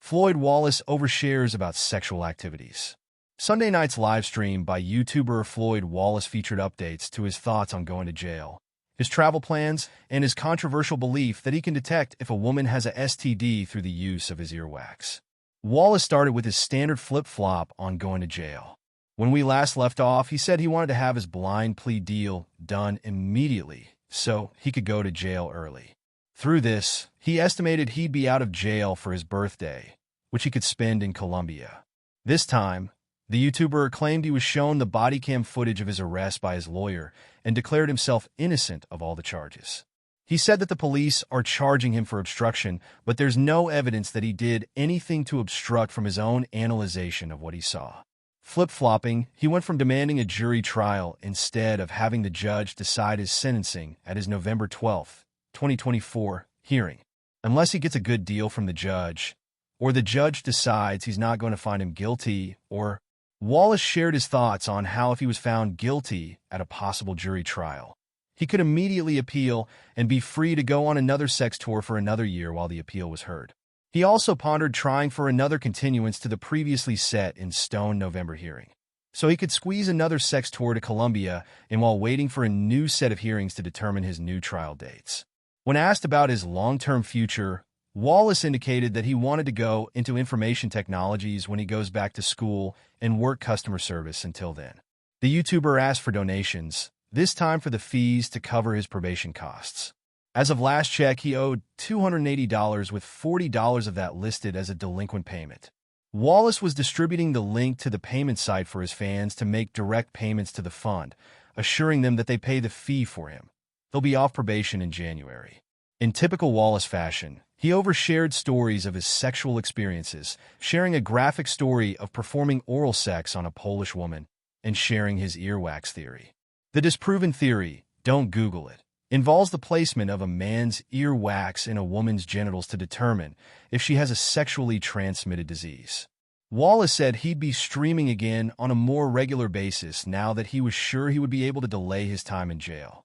Floyd Wallace overshares about sexual activities. Sunday night's live stream by YouTuber Floyd Wallace featured updates to his thoughts on going to jail, his travel plans, and his controversial belief that he can detect if a woman has a STD through the use of his earwax. Wallace started with his standard flip-flop on going to jail. When we last left off, he said he wanted to have his blind plea deal done immediately so he could go to jail early. Through this, he estimated he'd be out of jail for his birthday, which he could spend in Colombia. This time, the YouTuber claimed he was shown the body cam footage of his arrest by his lawyer and declared himself innocent of all the charges. He said that the police are charging him for obstruction, but there's no evidence that he did anything to obstruct from his own analyzation of what he saw. Flip-flopping, he went from demanding a jury trial instead of having the judge decide his sentencing at his November 12, 2024 hearing. Unless he gets a good deal from the judge, or the judge decides he's not going to find him guilty, or Wallace shared his thoughts on how if he was found guilty at a possible jury trial, he could immediately appeal and be free to go on another sex tour for another year while the appeal was heard. He also pondered trying for another continuance to the previously set in stone November hearing, so he could squeeze another sex tour to Colombia and while waiting for a new set of hearings to determine his new trial dates. When asked about his long-term future, Wallace indicated that he wanted to go into information technologies when he goes back to school and work customer service until then. The YouTuber asked for donations, this time for the fees to cover his probation costs. As of last check, he owed $280 with $40 of that listed as a delinquent payment. Wallace was distributing the link to the payment site for his fans to make direct payments to the fund, assuring them that they pay the fee for him. They'll be off probation in January. In typical Wallace fashion, he overshared stories of his sexual experiences, sharing a graphic story of performing oral sex on a Polish woman and sharing his earwax theory. The disproven theory, don't Google it, involves the placement of a man's earwax in a woman's genitals to determine if she has a sexually transmitted disease. Wallace said he'd be streaming again on a more regular basis now that he was sure he would be able to delay his time in jail.